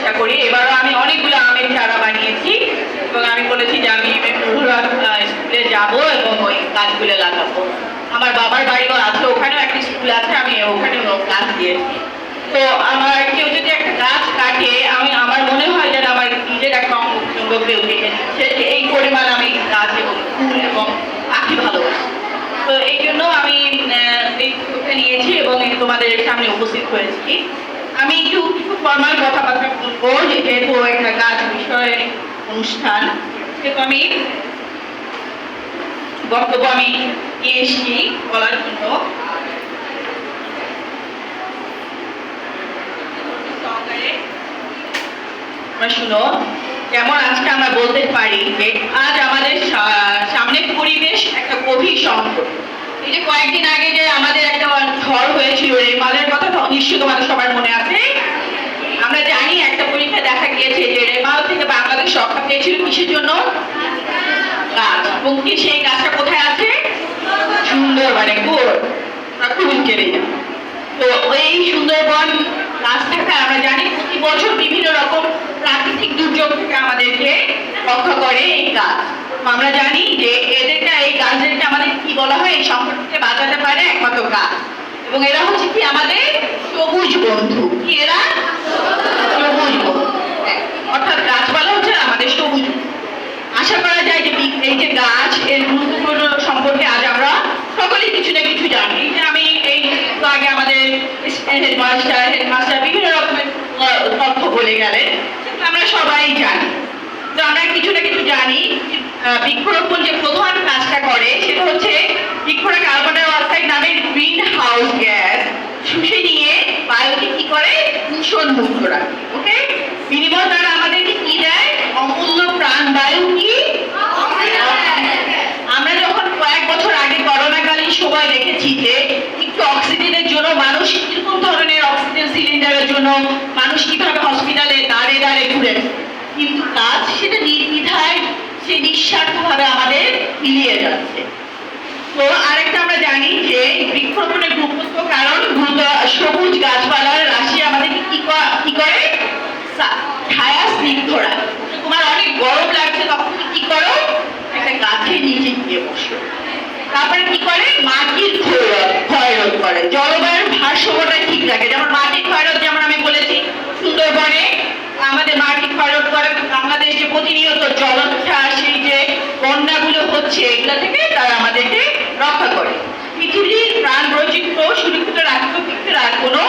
চেষ্টা করি। এবারও আমি অনেকগুলো আমের চারা বানিয়েছি এবং আমি বলেছি যে আমি স্কুলে যাব এবং ওই গাছগুলো লাগাবো। আমার বাবার বাড়িও আছে, ওখানেও একটা স্কুল আছে, আমি ওখানেও গাছ দিয়েছি। তো আমার কেউ যদি একটা গাছ কাটে, আমার মনে হয় যেন আমার নিজের একটা অঙ্গ কেউ কেটে দিচ্ছে, যে এই পরিমাণ আমি গাছ এবং ফুল এবং পাখি ভালোবাসি। তো এই জন্য আমি এই উদ্যোগটা নিয়েছি এবং তোমাদের সামনে উপস্থিত হয়েছি। আমি একটু কিছু ফর্মাল কথাবার্তা বলবো, যেহেতু একটা গাছ বিষয়ের অনুষ্ঠান, সেহেতু আমি বক্তব্য আমি নিয়ে এসেছি বলার জন্য। শুনো, যেমন আজকে আমরা বলতে পারি যে আজ আমাদের সামনে পরিবেশ একটা গভীর সংকট। এই যে কয়েকদিন আগে যে আমাদের একটা ঝড় হয়েছিল, রেমালের কথা নিশ্চয়ই তোমাদের সবার মনে আছে। আমরা জানি একটা পরীক্ষা দেখা গিয়েছে যে রেমাল থেকে বাংলাদেশ রক্ষা পেয়েছিল কিসের জন্য? গাছ। এবং কি সেই গাছটা কোথায় আছে? সুন্দরবনে। খুব কেড়ে যায়। তো এই সুন্দরবন গাছ থাকা আমরা জানি প্রতি বছর বিভিন্ন রকম প্রাকৃতিক দুর্যোগ থেকে আমাদেরকে রক্ষা করে এই গাছ। আমরা জানি যে এদেরকে, এই গাছদেরকে আমাদের কি বলা হয়, এই সংকট থেকে বাঁচাতে পারে একমাত্র গাছ। এবং এরা হচ্ছে কি আমাদের সবুজ বন্ধু। কি এরা? সবুজ বন্ধু। অর্থাৎ গাছপালা হচ্ছে আমাদের সবুজ। আশা করা যায় যে এই যে গাছ, এর গুরুত্বপূর্ণ সম্পর্কে আজ আমরা সকলেই কিছু না কিছু জানি। যে আমি এই আগে আমাদের হেডমাস্টার বিভিন্ন রকমের তথ্য বলে গেলেন, আমরা সবাই জানি। তো আমরা কিছু না কিছু জানি। বৃক্ষরোপণ যে প্রধান কাজটা করে সেটা হচ্ছে বৃক্ষরা কার্বন ডাই অক্সাইড নামের গ্রিন হাউস গ্যাস শুষে নিয়ে বায়ুকে কি করে? দূষণ মুক্ত রাখে। ওকে, বিনিময় দ্বারা আমাদেরকে কি দেয়? অমূল্য প্রাণবায়ু। কি আমরা যখন কয়েক বছর আগে করোনাকালীন সময় দেখেছি যে একটু অক্সিজেনের জন্য মানুষ কিরকম ধরনের অক্সিজেন সিলিন্ডারের জন্য মানুষ কিভাবে হসপিটালে দাঁড়ে দাঁড়ে ঘুরে, কিন্তু গাছ সেটা নির্দ্বিধায়, সে নিঃস্বার্থভাবে আমাদের মিলিয়ে যাচ্ছে। তো আরেকটা আমরা জানি যে বৃক্ষরোপণের গুরুত্ব, কারণ সবুজ গাছপালার রাশি আমাদেরকে কি করে? ছায়া স্নিগ্ধ রাখে। তোমার অনেক গরম লাগছে, তখন কি করো? একটা গাছের নিচে গিয়ে বসো। তারপরে কি করে? মাটির ক্ষয়রোধ করে, জলবায়ুর ভারসাম্যটা ঠিক রাখে। যেমন মাটির ক্ষয়রোধ, যেমন আমি বলেছি সুন্দরবনে আমাদের মাটি ক্ষয়রোধ করে। বাংলাদেশ যে প্রতিনিয়ত জলোচ্ছ্বাস, সেই যে বন্যাগুলো হচ্ছে, এগুলো থেকে তারা আমাদেরকে রক্ষা করে। পৃথিবীর প্রাণ বৈচিত্র্য সুরক্ষিত রাখতে কোনো